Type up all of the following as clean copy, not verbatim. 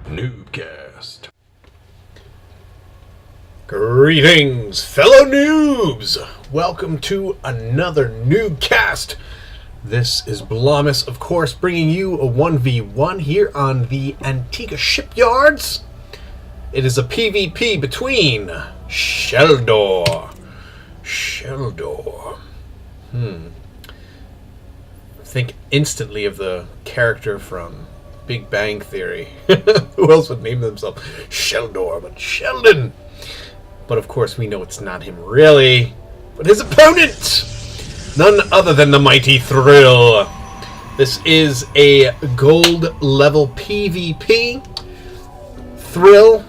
NuubCast. Greetings, fellow noobs! Welcome to another NuubCast. This is Blomus, of course, bringing you a 1v1 here on the Antigua Shipyards. It is a PvP between Sheldor. Think instantly of the character from Big Bang Theory. Who else would name themselves Sheldor but Sheldon? But of course we know it's not him really, but his opponent! None other than the mighty Thrill. This is a gold level PvP. Thrill,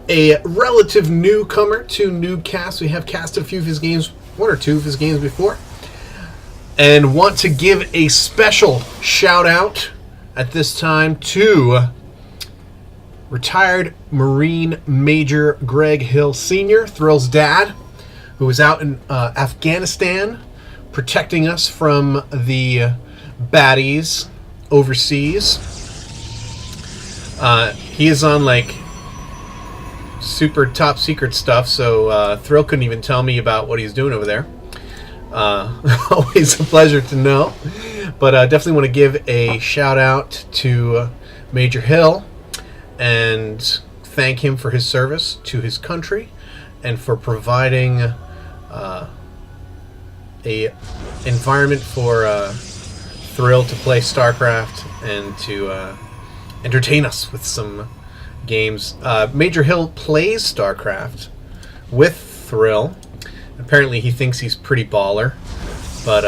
a relative newcomer to NuubCast. We have casted a few of his games, one or two of his games before. And want to give a special shout out at this time to retired Marine Major Greg Hill Sr., Thrill's dad, who was out in Afghanistan protecting us from the baddies overseas. He is on like super top secret stuff, so Thrill couldn't even tell me about what he's doing over there. Always a pleasure to know. But definitely want to give a shout out to Major Hill and thank him for his service to his country and for providing a environment for Thrill to play StarCraft and to entertain us with some games. Major Hill plays StarCraft with Thrill. Apparently he thinks he's pretty baller, but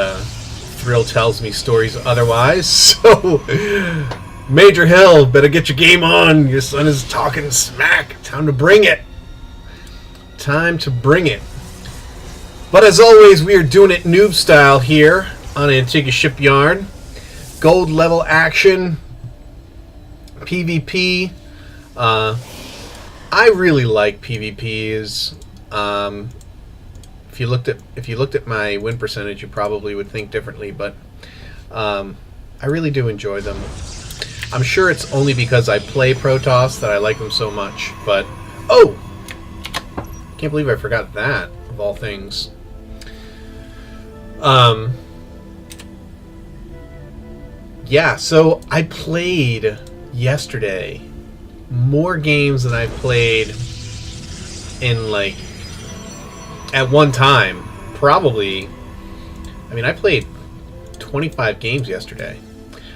Thrill tells me stories otherwise. So Major Hill, better get your game on. Your son is talking smack. Time to bring it. Time to bring it. But as always, we are doing it noob style here on Antigua Shipyard. Gold level action. PvP. I really like PvPs. If you looked at my win percentage, you probably would think differently, but I really do enjoy them. I'm sure it's only because I play Protoss that I like them so much, but oh, can't believe I forgot that, of all things. Yeah, so I played yesterday more games than I've played in like at one time. Probably, I mean, I played 25 games yesterday.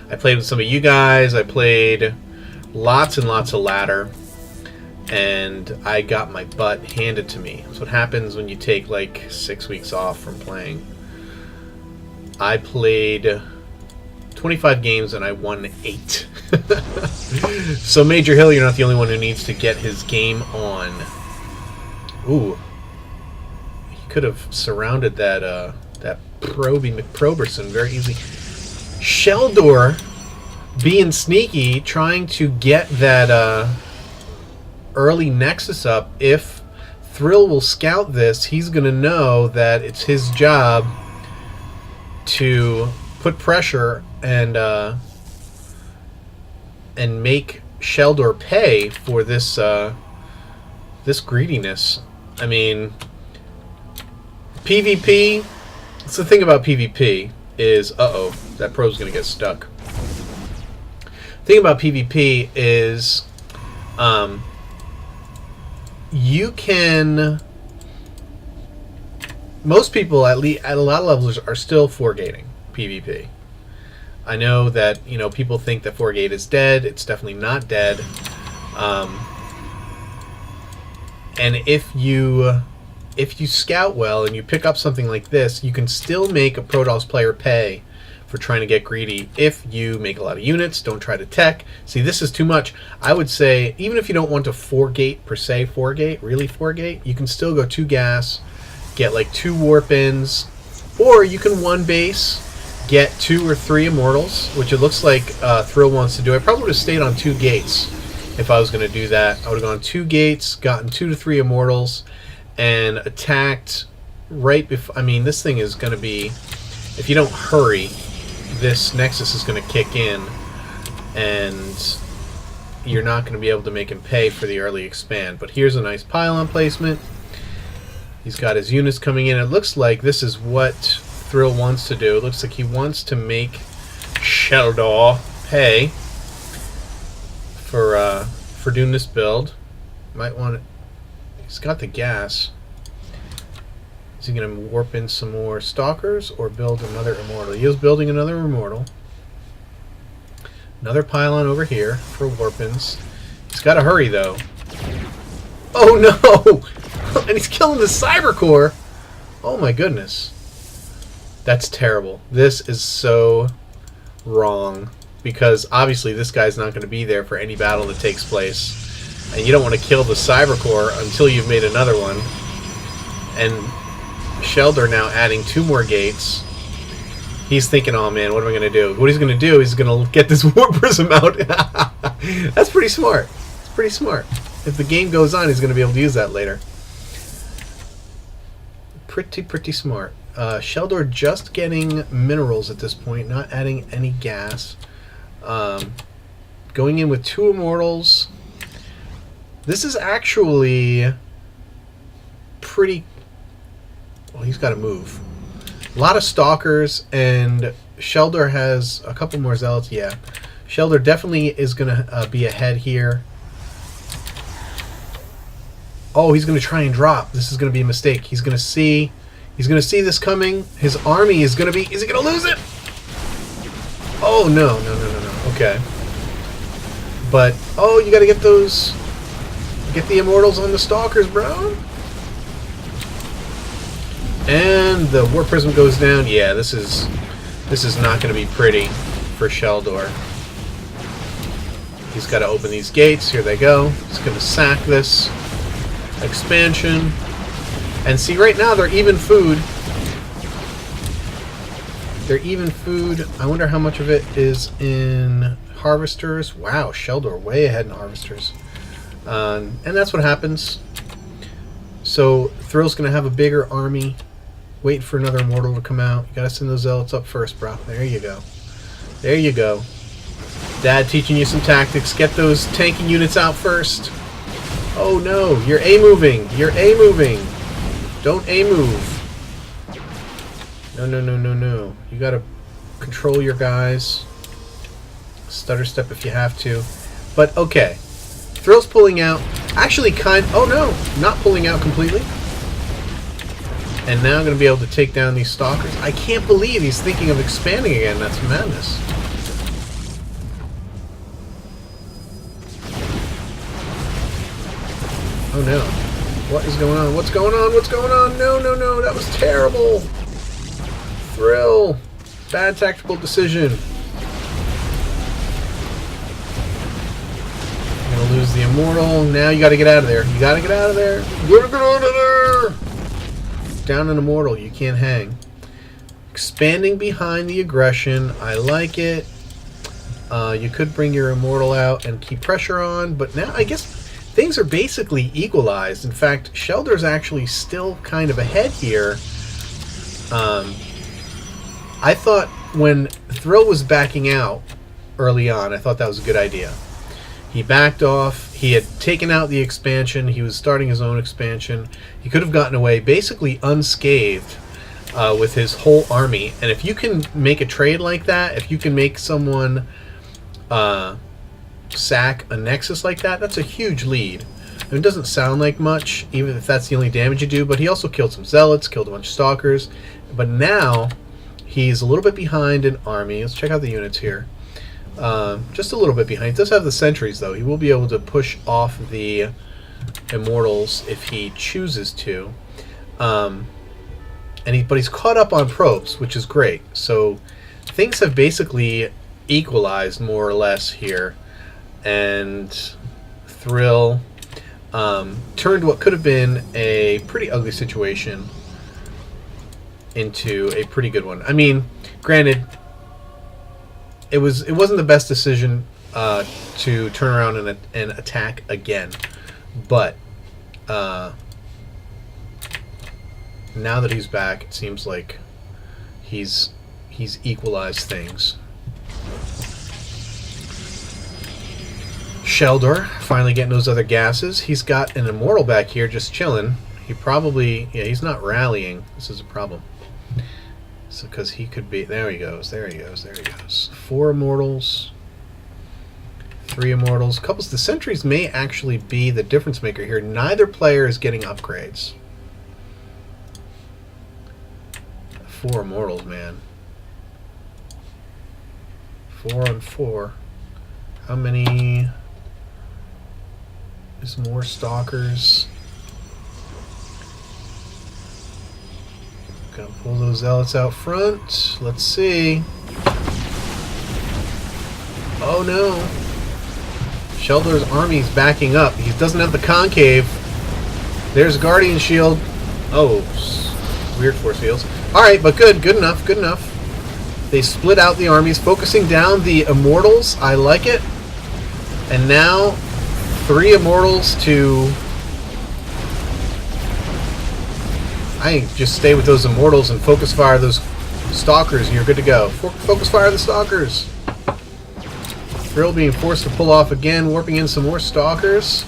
I played with some of you guys. I played lots and lots of ladder, and I got my butt handed to me. That's what happens when you take like 6 weeks off from playing. I played 25 games and I won 8. So Major Hill, you're not the only one who needs to get his game on. Ooh, he could have surrounded that that Proby McProberson very easily. Sheldor being sneaky, trying to get that early Nexus up. If Thrill will scout this, he's going to know that it's his job to put pressure and make Sheldor pay for this this greediness. I mean, PvP. That's the thing about PvP is, that pro's gonna get stuck. The thing about PvP is, you can. Most people, at least at a lot of levels, are still 4-gating PvP. I know that people think that 4-gate is dead. It's definitely not dead. And if you scout well and you pick up something like this, you can still make a Protoss player pay for trying to get greedy if you make a lot of units. Don't try to tech. See, this is too much. I would say, even if you don't want to 4-gate per se, 4-gate, you can still go 2 gas, get like 2 warp-ins, or you can 1 base, get 2 or 3 immortals, which it looks like Thrill wants to do. I probably would have stayed on 2 gates if I was going to do that. I would have gone 2 gates, gotten 2 to 3 immortals, and attacked right before. I mean, this thing is going to be, if you don't hurry, this Nexus is going to kick in, and you're not going to be able to make him pay for the early expand. But here's a nice pylon placement. He's got his units coming in. It looks like this is what Thrill wants to do. It looks like he wants to make Sheldor pay for doing this build. Might want to... He's got the gas. Is he going to warp in some more Stalkers or build another Immortal? He is building another Immortal. Another pylon over here for warp-ins. He's got to hurry, though. Oh, no! And he's killing the Cyber Core! Oh, my goodness. That's terrible. This is so wrong. Because, obviously, this guy's not going to be there for any battle that takes place. And you don't want to kill the Cyber Core until you've made another one. And Sheldor now adding 2 more gates. He's thinking, oh man, what am I going to do? What he's going to do is going to get this Warp Prism out. That's pretty smart. It's pretty smart. If the game goes on, he's going to be able to use that later. Pretty smart. Sheldor just getting minerals at this point, not adding any gas. Going in with 2 Immortals. This is actually pretty... Well, he's got to move. A lot of Stalkers, and Sheldor has a couple more Zealots. Yeah, Sheldor definitely is going to be ahead here. Oh, he's going to try and drop. This is going to be a mistake. He's going to see this coming. His army is going to be... Is he going to lose it? Oh, no. Okay. But, oh, you got to get those... Get the Immortals on the Stalkers, bro. And the Warp Prism goes down. Yeah, this is not going to be pretty for Sheldor. He's got to open these gates. Here they go. He's going to sack this expansion. And see, right now they're even food. They're even food. I wonder how much of it is in Harvesters. Wow, Sheldor way ahead in Harvesters. And that's what happens. So Thrill's going to have a bigger army. Wait for another Immortal to come out. You got to send those Zealots up first, bro. There you go. There you go. Dad teaching you some tactics. Get those tanking units out first. Oh no, you're A-moving. You're A-moving. Don't A-move. No. You got to control your guys. Stutter step if you have to. But okay. Thrill's pulling out. Actually, oh no, not pulling out completely. And now I'm going to be able to take down these Stalkers. I can't believe he's thinking of expanding again. That's madness. Oh no. What is going on? What's going on? What's going on? No. That was terrible. Thrill. Bad tactical decision. Lose the Immortal. Now you got to get out of there. You got to get out of there. You got to get out of there. Down an Immortal. You can't hang. Expanding behind the aggression. I like it. You could bring your Immortal out and keep pressure on, but now I guess things are basically equalized. In fact, Sheldor's actually still kind of ahead here. I thought when Thrill was backing out early on, I thought that was a good idea. He backed off. He had taken out the expansion. He was starting his own expansion. He could have gotten away basically unscathed with his whole army. And if you can make a trade like that, if you can make someone sack a Nexus like that, that's a huge lead. I mean, it doesn't sound like much, even if that's the only damage you do, but he also killed some Zealots, killed a bunch of Stalkers. But now he's a little bit behind in army. Let's check out the units here. Just a little bit behind. He does have the sentries, though. He will be able to push off the Immortals if he chooses to. But he's caught up on probes, which is great. So things have basically equalized more or less here. And Thrill turned what could have been a pretty ugly situation into a pretty good one. I mean, granted, it wasn't the best decision to turn around and attack again, but now that he's back, it seems like he's equalized things. Sheldor finally getting those other gases. He's got an immortal back here just chilling. He probably, yeah, he's not rallying. This is a problem. So, because he could be, there he goes, there he goes, there he goes. 4 immortals, 3 immortals. Couples, the sentries may actually be the difference maker here. Neither player is getting upgrades. 4 immortals, man. 4 on 4. How many? There's more stalkers. Gonna pull those zealots out front. Let's see. Oh no. Sheldor's army's backing up. He doesn't have the concave. There's Guardian Shield. Oh, weird force fields. Alright, but good. Good enough. Good enough. They split out the armies, focusing down the immortals. I like it. And now 3 immortals to... I just stay with those immortals and focus fire those stalkers and you're good to go. Focus fire the stalkers. Thrill being forced to pull off again, warping in some more stalkers.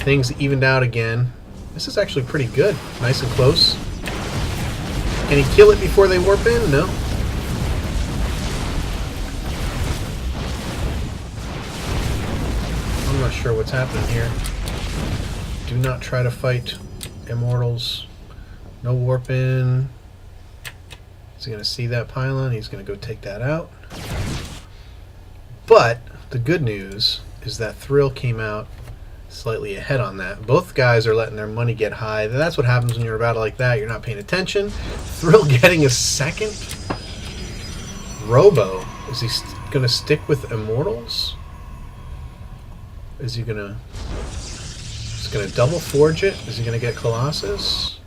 Things evened out again. This is actually pretty good. Nice and close. Can he kill it before they warp in? No. I'm not sure what's happening here. Do not try to fight immortals. No warp in. He's going to see that pylon. He's going to go take that out. But the good news is that Thrill came out slightly ahead on that. Both guys are letting their money get high. That's what happens when you're in a battle like that. You're not paying attention. Thrill getting a second Robo. Is he going to stick with immortals? Is he going to... He's going to double forge it? Is he going to get Colossus?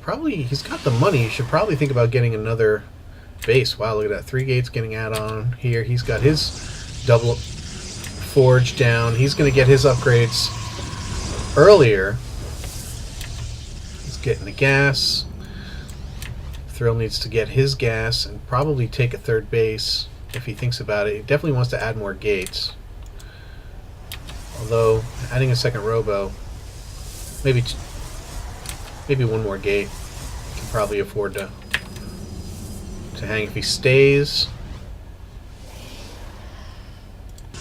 Probably, he's got the money. He should probably think about getting another base. Wow, look at that. 3 gates getting add on here. He's got his double forge down. He's going to get his upgrades earlier. He's getting the gas. Thrill needs to get his gas and probably take a 3rd base if he thinks about it. He definitely wants to add more gates. Although, adding a 2nd Robo, maybe 1 more gate, he can probably afford to hang if he stays.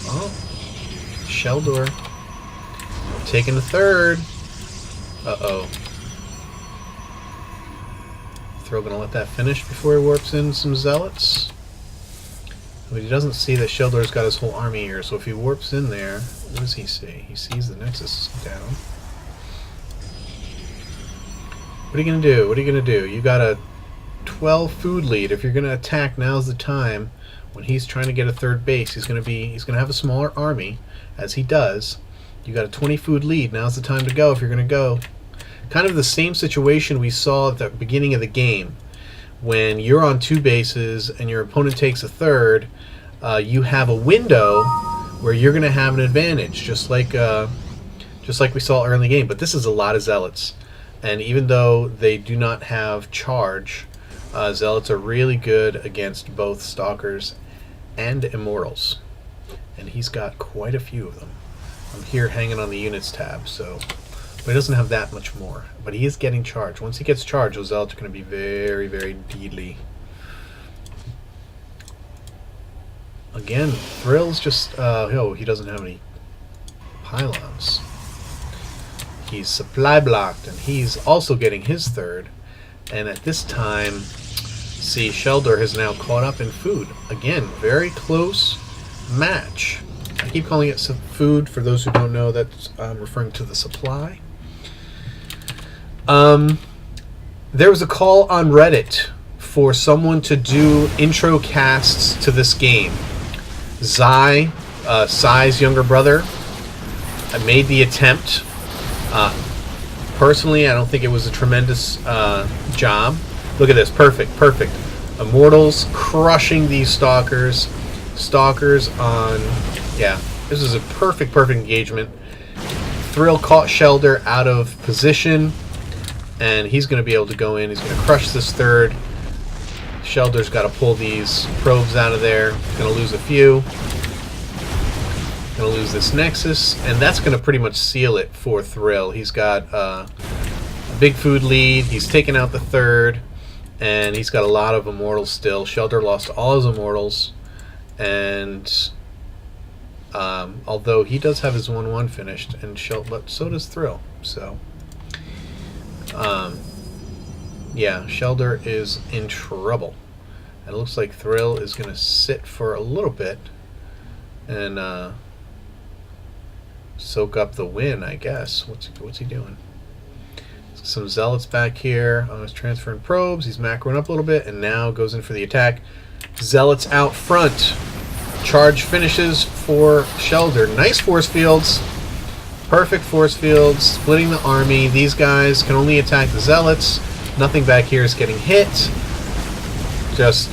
Oh, Sheldor taking the 3rd. Uh-oh. Thrill gonna let that finish before he warps in some zealots. But he doesn't see that Sheldor's got his whole army here, so if he warps in there, what does he see? He sees the Nexus down. What are you going to do? What are you going to do? You got a 12 food lead. If you're going to attack, now's the time. When he's trying to get a 3rd base, he's going to have a smaller army, as he does. You got a 20 food lead. Now's the time to go if you're going to go. Kind of the same situation we saw at the beginning of the game. When you're on 2 bases and your opponent takes a 3rd, you have a window where you're going to have an advantage, just like we saw early in the game. But this is a lot of zealots, and even though they do not have charge, zealots are really good against both stalkers and immortals, and he's got quite a few of them. I'm here hanging on the units tab, so. But he doesn't have that much more. But he is getting charged. Once he gets charged, those zealots are going to be very, very deadly. Again, Thrill's just... oh, he doesn't have any pylons. He's supply blocked, and he's also getting his 3rd. And at this time, see, Sheldor has now caught up in food. Again, very close match. I keep calling it food. For those who don't know, that's referring to the supply. There was a call on Reddit for someone to do intro casts to this game. Sai's younger brother, made the attempt. Personally, I don't think it was a tremendous job. Look at this. Perfect. Perfect. Immortals crushing these stalkers. Stalkers on... Yeah, this is a perfect engagement. Thrill caught Sheldor out of position, and he's going to be able to go in. He's going to crush this 3rd. Shelder's got to pull these probes out of there. Gonna lose a few. Gonna lose this Nexus, and that's gonna pretty much seal it for Thrill. He's got a big food lead. He's taken out the third, and he's got a lot of immortals still. Shelder lost all his immortals, and although he does have his 1-1 finished, and but so does Thrill. So, yeah, Shelder is in trouble. And it looks like Thrill is going to sit for a little bit and soak up the win, I guess. What's he doing? Some Zealots back here. He's transferring probes. He's macroing up a little bit, and now goes in for the attack. Zealots out front. Charge finishes for Shelder. Nice force fields. Perfect force fields. Splitting the army. These guys can only attack the Zealots. Nothing back here is getting hit. Just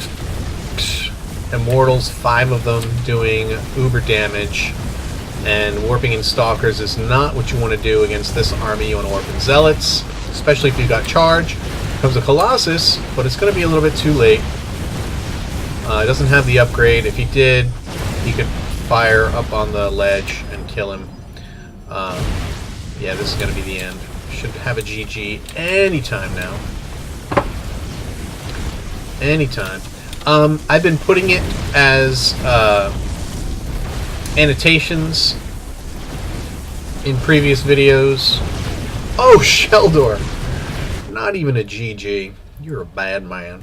Immortals, 5 of them doing uber damage. And warping in Stalkers is not what you want to do against this army. You want to warp in Zealots, especially if you've got charge. Comes a Colossus, but it's going to be a little bit too late. It doesn't have the upgrade. If he did, he could fire up on the ledge and kill him. Yeah, this is going to be the end. Should have a GG anytime now. Anytime. I've been putting it as annotations in previous videos. Oh, Sheldor! Not even a GG. You're a bad man.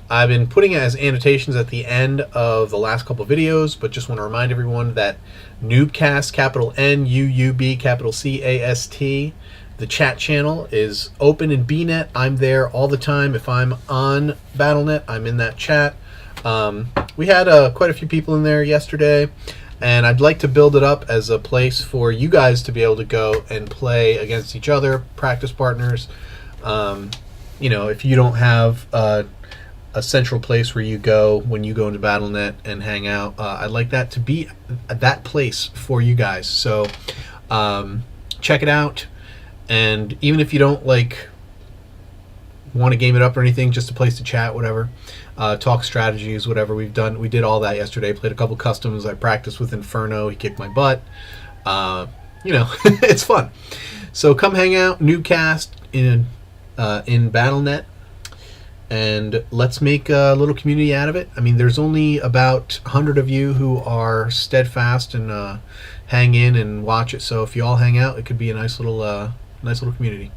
I've been putting it as annotations at the end of the last couple videos, but just want to remind everyone that NuubCast, capital N-U-U-B, capital C-A-S-T, the chat channel is open in BNet. I'm there all the time. If I'm on BattleNet, I'm in that chat. We had quite a few people in there yesterday, and I'd like to build it up as a place for you guys to be able to go and play against each other, practice partners. You know, if you don't have a central place where you go when you go into BattleNet and hang out, I'd like that to be that place for you guys. So check it out. And even if you don't like want to game it up or anything, just a place to chat, whatever, talk strategies, whatever. We did all that yesterday. Played a couple customs. I practiced with Inferno. He kicked my butt. You know, it's fun. So come hang out, NuubCast in BattleNet, and let's make a little community out of it. I mean, there's only about 100 of you who are steadfast and hang in and watch it. So if you all hang out, it could be a nice little community.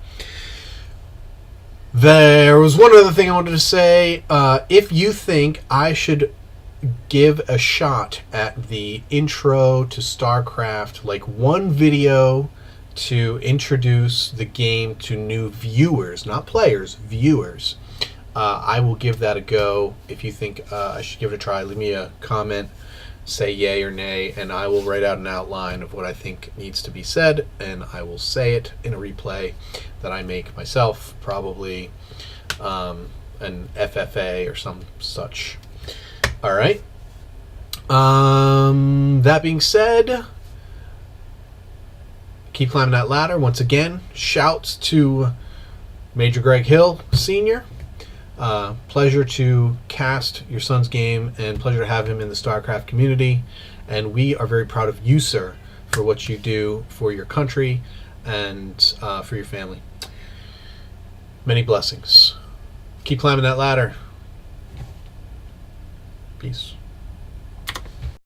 There was one other thing I wanted to say. If you think I should give a shot at the intro to StarCraft, like one video to introduce the game to new viewers, not players, viewers, I will give that a go. If you think I should give it a try, leave me a comment, say yay or nay, and I will write out an outline of what I think needs to be said, and I will say it in a replay that I make myself, probably an FFA or some such. All right. That being said, keep climbing that ladder. Once again, shouts to Major Greg Hill, Sr. Pleasure to cast your son's game, and pleasure to have him in the StarCraft community. And we are very proud of you, sir, for what you do for your country and for your family. Many blessings. Keep climbing that ladder. Peace.